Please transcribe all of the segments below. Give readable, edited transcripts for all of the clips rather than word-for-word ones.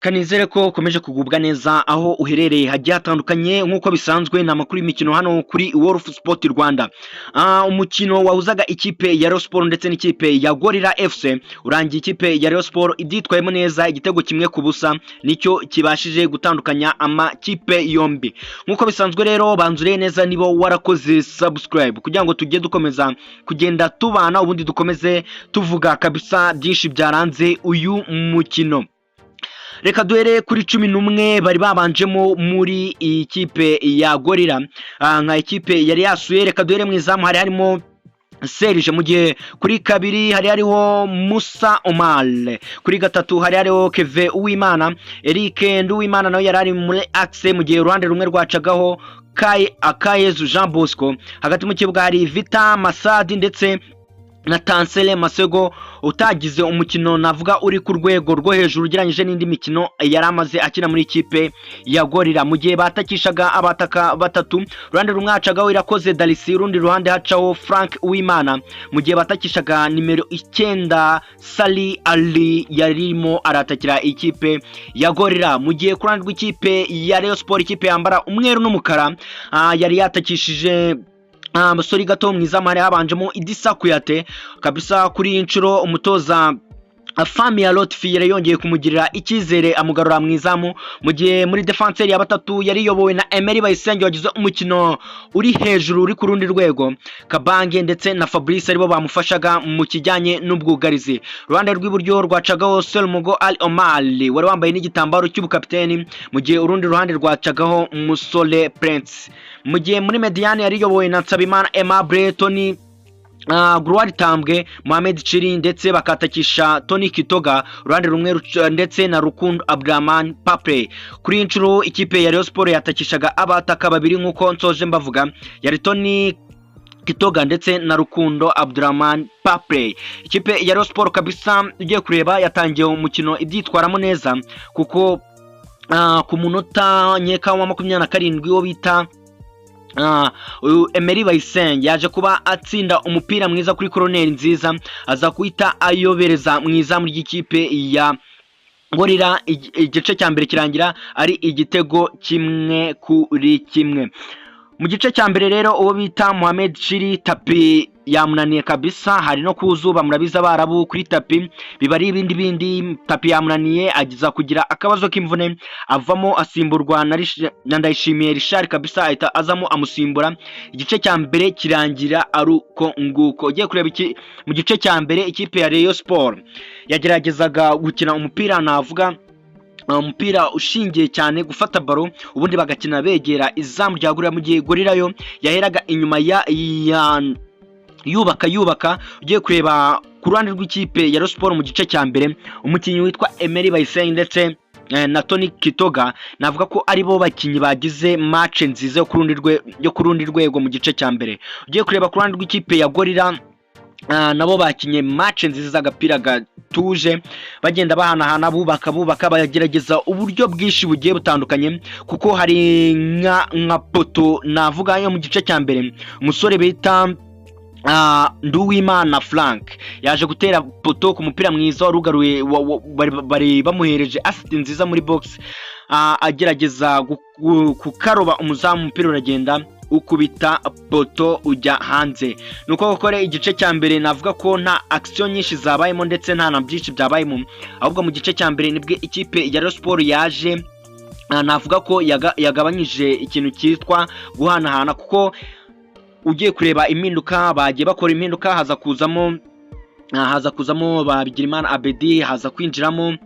Kanizere ko ukomeje kugubwa neza aho uherereye hagiye hatandukanye nk'uko bisanzwe ni amakuru y'imikino hano kuri Wolf Sport Rwanda. Umukino wahuzaga ikipe ya Rayon Sport ndetse n'ikipe ya Gorilla FC urangiye ikipe ya Rayon Sport ibyitwayemo neza, igitego kimwe ku busa nicyo kibashije gutandukanya amakipe yombi. Nk'uko bisanzwe rero banzure neza niba warakoze subscribe kugira ngo tujye dukomeza kugenda tubana, ubundi dukomeze tuvuga kabisa byinshi byaranze uyu mukino. Reka duhere kuri 11 bari babanjemo muri ikipe ya Gorilla, nka ikipe yari yasuye. Reka duhere mu izamu hari harimo Serge, mu gihe kuri kabiri hari hariho Musa Omar, kuri gatatu hari hariho Keve Uwimana, Eric Nduwimana nawe yari ari muri axe, mu gihe uruhande rumwe rwacagaho Akayezu Jean Bosco. Hagati mu kibuga hari Vita Masadi ndetse na Tansele Masego utagize umukino navuga uri ku rwego rwo hejuru ugereranyije n'indi mikino yari amaze akina muri ikipe ya Gorilla. Mu gihe batakishaga abataka batatu, ruhande rumwe hacagaho Irakoze Darisi, urundi ruhande hacaho Frank Uwimana, mu gihe batakishaga nimero 9 Sali Ali yarimo aratakira ikipe ya Gorilla. Mu gihe ku ruhande rw'ikipe ya Rayon Sport, ikipe yambara umweru n'umukara, yari yatakishije Musori gato mu izamu hari habanjemo Idisa Kuyate kabisa. Kuri inshuro umutoza Famia Lotfi yongeye kumugirira icyizere amugarura mu izamu, mu gihe muri defense ya batatu yari yobowe na Emery Bayisenge wagize umukino uri hejuru uri ku rundi rwego. Kabange ndetse na Fabrice aribo bamufashaga mu kijyanye n'ubwugarizi. Ruhande rw'iburyo rwacagaho Selmogo Al Omar wari wambaye n'igitambaro cy'ubukapiteni, mu gihe urundi ruhande rwacagaho Musole Prince. Mu gihe muri mediane yari yobowe na Nsabimana Aimable, Tony Gloire Tambwe, Mohamed Chiri ndetse bakatakisha Tony Kitoga ruhande rumwe ndetse na Rukundo Abdurrahman Papre. Kuri inshuro ikipe ya Rayon Sport yatakishaga abataka babiri nk'uko nsoje mbavuga, yari Tony Kitoga ndetse na Rukundo Abdurrahman Papre. Ikipe ya Rayon Sport kabisa ugiye kureba yatangiye umukino ibyitwaramo neza, kuko ku munota nyeka wa 27 wo bita Emery Bayisenge yaje kuba atsinda umupira mwiza kuri koroneri nziza, aza kuita ayobereza mu izamu ry'ikipe ya Gorilla. Igice cya mbere kirangira ari igitego 1-1. Mu gice cya mbere rero uwo bita Mohamed Chiri tapi yamunaniye kabisa, hari no kuzuba murabiza barabu kuri tapi bibari ibindi tapi yamunaniye, agiza kugira akabazo k'imvune avamo asimburwa na Ndayishimiye Richard kabisa, ahita azamo amusimbura. Igice cya mbere kirangira aruko nguko. Ugiye kureba iki mu gice cya mbere, ikipe ya Rayon Sport yageragezaga gukina umupira navuga umupira ushingiye cyane gufata baro, ubundi bagakina begera izamu rya Gorilla, mu gihe Gorilla yo yaheraga inyuma ya yubaka. Ugiye kureba ku ruhande rw'ikipe ya Rayon Sport mu gice cya mbere, umukinnyi witwa Emery Bayisenge ndetse na Tony Kitoga navuga ko aribo bakinyi bagize match nziza yo ku rundi rwego mu gice cya mbere. Ugiye kureba ku ruhande rw'ikipe ya Gorilla, nabo bakinye match nziza z'agapira gatuje, bagenda bahanahana bubaka bagerageza uburyo bwinshi bugiye butandukanye, kuko hari nka poto navuga yo mu gice cya mbere umusore bita Nduwimana Frank yaje gutera poto ku mupira mwiza warugaruye, bari bamuhereje assist nziza muri box, agerageza kukaroba umuzamu, umupira uragenda ukubita poto ujya hanze. Nuko gukora igice cya mbere navuga ko nta action nyinshi zabayemo ndetse nta na byinshi byabayemo, ahubwo mu gice cya mbere nibwe ikipe ya Rayon Sport yaje navuga ko yagabanyije ikintu cyitwa guhanahana, kuko ugiye kureba impinduka bagiye bakora impinduka, haza kuzamo Babigirimana Abedi, haza kwinjiramo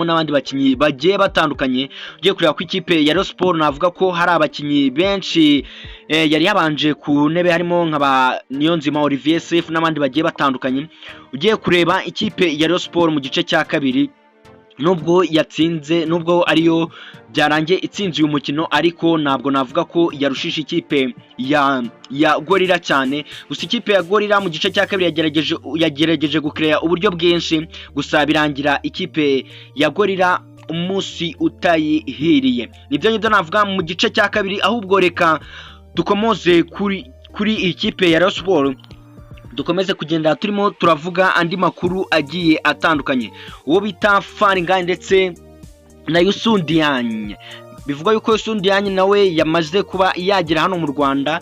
n'abandi bakinyi bagiye batandukanye. Ugiye kureba ku ikipe ya Rayon Sport navuga ko hari abakinyi benshi yari yabanje ku ntebe, harimo nka Niyonzima Olivier Sefu n'abandi bagiye batandukanye. Ugiye kureba ikipe ya Rayon Sport mu gice cya kabiri, nubwo yatsinze, nubwo ariyo byarangiye itsinze uyu mukino, ariko ntabwo navuga ko yarushije ikipe ya Gorilla cyane. Gusa ikipe ya Gorilla mu gice cya kabiri yagerageje gucreate uburyo bwinshi, gusa birangira ikipe ya Gorilla umunsi utayihiriye. Nibyo navuga mu gice cya kabiri, ahubwo reka dukomoze kuri ikipe ya Rayon Sport dukomeze kugenda turimo turavuga andi makuru agiye atandukanye. Uwo bita Faringanye ndetse na Youssou N'Diagne, bivuga yuko Youssou N'Diagne nawe yamaze kuba yagera hano mu Rwanda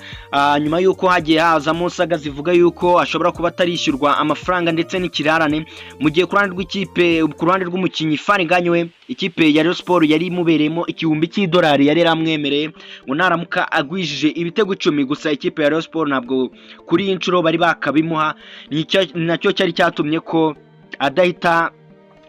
nyuma yuko hagiye hazamo saga zivuga yuko ashobora kuba atarishyurwa amafaranga ndetse n'ikirarane, mu gihe ku ruhande rw'ikipe, ku ruhande rw'umukinnyi Faringanye we ikipe ya Rayon Sport yari imubereyemo $1,000 yari yaramwemereye ngo naramuka agwijije ibitego 10 gusa. Ikipe ya Rayon Sport ntabwo kuri iyi nshuro bari bakabimuha, nacyo cyari cyatumye ko adahita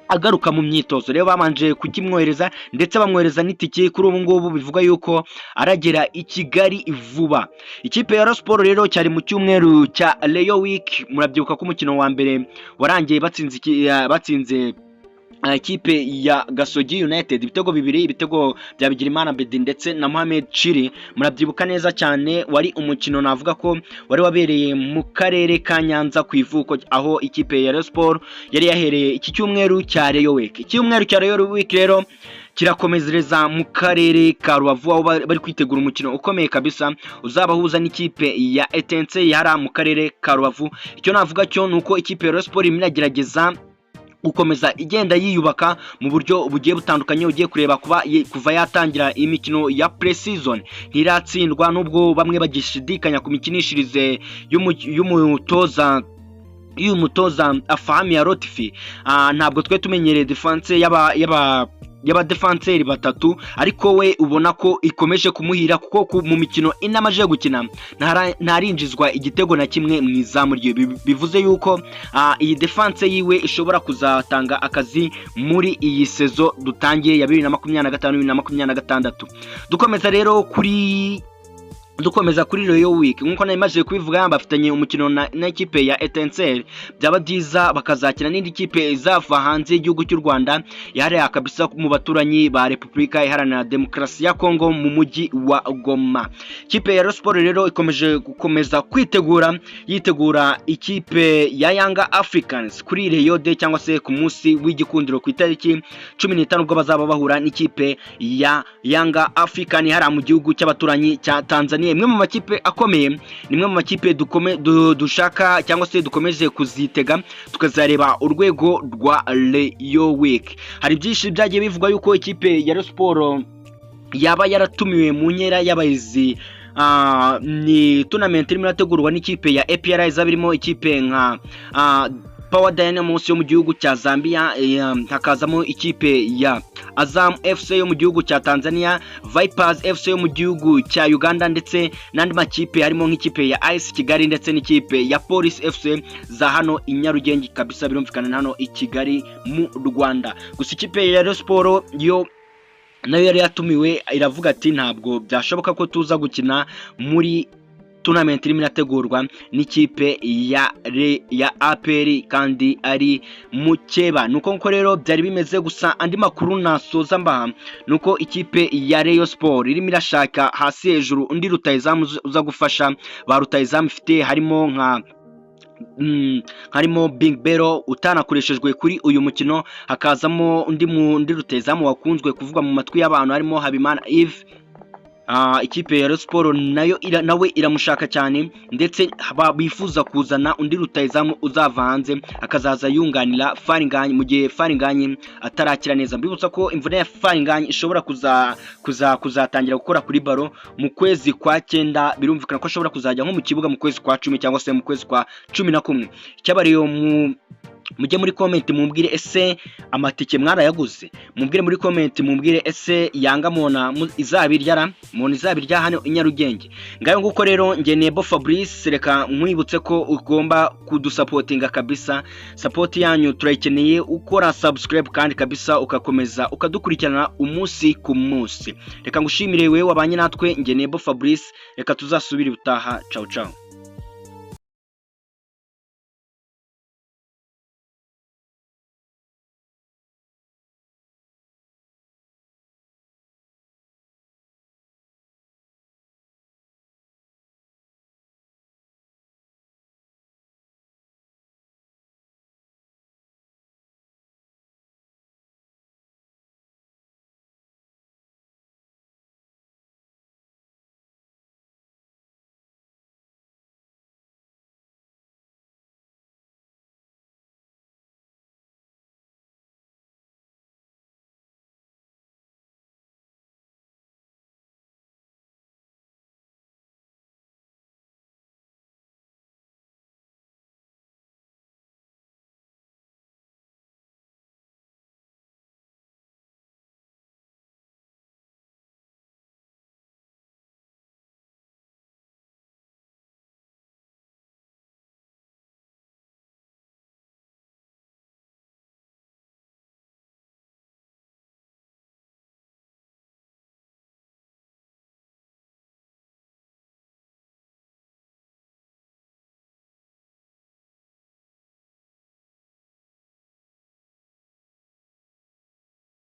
agaruka mu myitozo. Rero bamanje kukimwohereza ndetse bamwohereza n'itike. Kuri ubu ngubu bivuga yuko aragera i Kigali vuba. Ikipe ya Rayon Sport rero cyari mu cyumweru cya Rayon Week, murabyibuka ko umukino wa mbere warangiye batsinze ikipe ya Gasogi United ibitego 2, ibitego bya Bigirimana Bedi ndetse na Mohamed Chiri. Murabyibuka neza cyane, wari umukino navuga ko wari wabereye mu karere ka Nyanza ku ivuko, aho ikipe ya Rayon Sport yari yahereye iki cyumweru cya Rayon Week. Icyumweru cya Rayon Week rero kirakomezereza mu karere ka Rubavu, aho bari kwitegura umukino ukomeye kabisa uzabahuza n'ikipe ya Etense yari mu karere ka Rubavu. Icyo navuga cyo nuko ikipe ya Rayon Sport imiragerageza gukomeza igenda yiyubaka mu buryo bugiye butandukanye. Ugiye kureba kuva yatangira imikino ya pre-season ntiratsindwa, nubwo bamwe bagishidikanya ku mikinishirize y'umutoza Afahami ya Rotifi. Ntabwo twe tumenyereye defense y'abadefanseri batatu, ariko we ubona ko ikomeje kumuhira kuko mu mikino inamaje gukina ntarinjizwa igitego na kimwe mu izamu rye. Bivuze yuko iyi defense yiwe ishobora kuzatanga akazi muri iyi sezo dutangiye ya 2025-2026. Dukomeza kuri Rayon Week, nkuko naimaje kubivuga, bafitanye umukino na ikipe ya Etincelle. Byaba byiza bakazakina n'indi kipe izava hanze y'igihugu cy'u Rwanda, yari akabisa mu baturanyi ba Repubulika Iharanira Demokarasi ya Kongo mu mujyi wa Goma. Ikipe ya Rayon Sport rero ikomeje gukomeza yitegura ikipe ya Young Africans kuri Rayon Day, cyangwa se ku munsi w'igikundiro ku itariki 15 ubwo bazaba bahura n'ikipe ya Young African hara mu gihugu cy'abaturanyi cya Tanzania. Imwe mu makipe akomeye, nimwe mu makipe dushaka cyangwa se dukomeje kuzitega tukazareba urwego rwa Rayon Week. Hari byinshi byagiye bivuga yuko ikipe ya Rayon Sport yaba yaratumiwe mu nkera y'abayizi ni tournament irimo irategurwa n'ikipe ya APR, izabirimo ikipe nka Power Dynamos yo mu gihugu cya Zambia, hakazamo ikipe ya Azam FC yo mu gihugu cya Tanzania, Vipers FC yo mu gihugu cya Uganda, ndetse n'andi makipe harimo nk'ikipe ya AS Kigali ndetse n'ikipe ya Police FC za hano i Nyarugenge kabisa, birumvikana hano i Kigali mu Rwanda. Gusa ikipe ya Rayon Sport yo nayo yari yatumiwe, iravuga ati ntabwo byashoboka ko tuza gukina muri tournament irimo irategurwa n'ikipe ya APR kandi ari mukeba. Nuko rero byari bimeze. Gusa andi makuru nasoza mbaha nuko ikipe ya Rayon Sport irimo irashaka hasi hejuru undi rutayizamu uza gufasha ba rutayizamu ifite, harimo Big Bero utanakoreshejwe kuri uyu mukino, hakazamo undi rutayizamu wakunzwe kuvugwa mu matwi y'abantu harimo Habimana Yves. Ikipe ya Rayon Sport nawe iramushaka cyane, ndetse bifuza kuzana undi rutayizamu uzava hanze akazaza yunganira Faringanye mu gihe Faringanye atarakira neza. Mbibutsa ko imvune ya Faringanye ishobora kuzatangira gukora kuri baro mu kwezi kwa 9. Birumvikana ko ashobora kuzajya nko mu kibuga mu kwezi kwa 10 cyangwa se mu kwezi kwa 11. Cyabariyo mujye muri comment mumbwire ese amatike mwarayaguze, mumbwire muri comment mumbwire ese Yanga mona izabirya hano i Nyarugenge. Ngayo nguko rero nge Nebo Fabrice, reka mwibutse ko ugomba kudusupportinga kabisa. Support yanyu turayikeneye, ukora subscribe kandi kabisa ukakomeza ukadukurikirana umunsi ku munsi. Reka ngushimire wewe wabanye natwe, nge Nebo Fabrice, reka tuzasubira ubutaha. Ciao ciao.